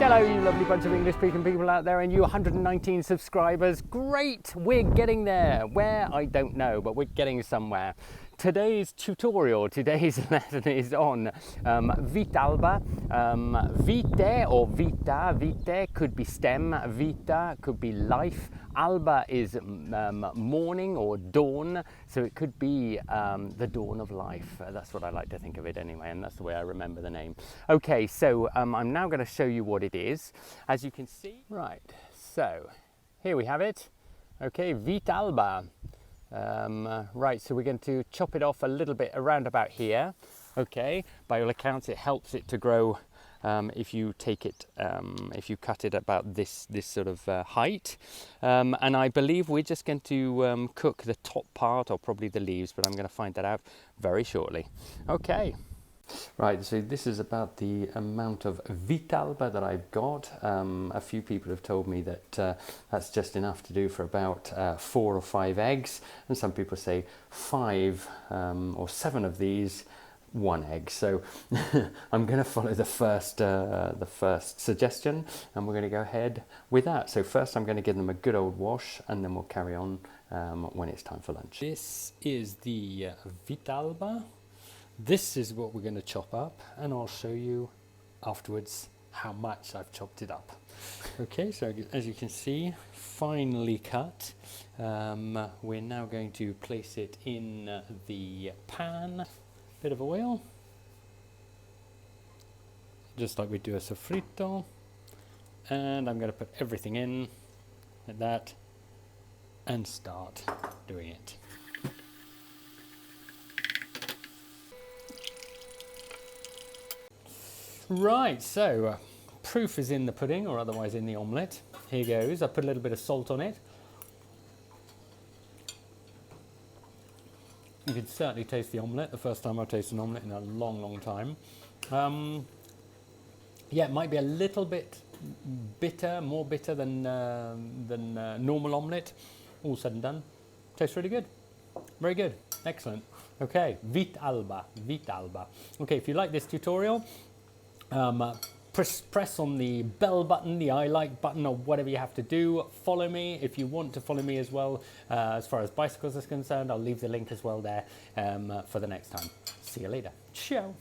Hello, you lovely bunch of English-speaking people out there, and you 119 subscribers. Great, we're getting there. Where, I don't know, but we're getting somewhere. Today's tutorial, today's lesson is on vitalba. Vite or vita, vite could be stem, vita could be life. Alba is morning or dawn, so it could be the dawn of life. That's what I like to think of it anyway, and that's the way I remember the name. Okay, so I'm now going to show you what it is. As you can see, right, so here we have it. Okay, vitalba. Right, so we're going to chop it off a little bit around about here. Okay, by all accounts it helps it to grow if you take it, if you cut it about this sort of height. And I believe we're just going to cook the top part, or probably the leaves, but I'm going to find that out very shortly. Okay. Right, so this is about the amount of vitalba that I've got. A few people have told me that that's just enough to do for about 4 or 5 eggs, and some people say 5 or 7 of these, 1 egg. So I'm going to follow the first suggestion, and we're going to go ahead with that. So first I'm going to give them a good old wash, and then we'll carry on when it's time for lunch. This is the vitalba. This is what we're going to chop up, and I'll show you afterwards how much I've chopped it up. Okay, so as you can see, finely cut. We're now going to place it in the pan. Bit of oil, just like we do a sofrito. And I'm going to put everything in like that and start doing it. Right, so proof is in the pudding, or otherwise in the omelette. Here goes. I put a little bit of salt on it. You can certainly taste the omelette. The first time I've tasted an omelette in a long, long time. Yeah, it might be a little bit bitter, more bitter than normal omelette. All said and done, tastes really good. Very good, excellent. Okay, vitalba, vitalba. Okay, if you like this tutorial, press on the bell button, the I like button, or whatever you have to do. Follow me if you want to follow me as well. As far as bicycles is concerned, I'll leave the link as well there for the next time. See you later. Ciao.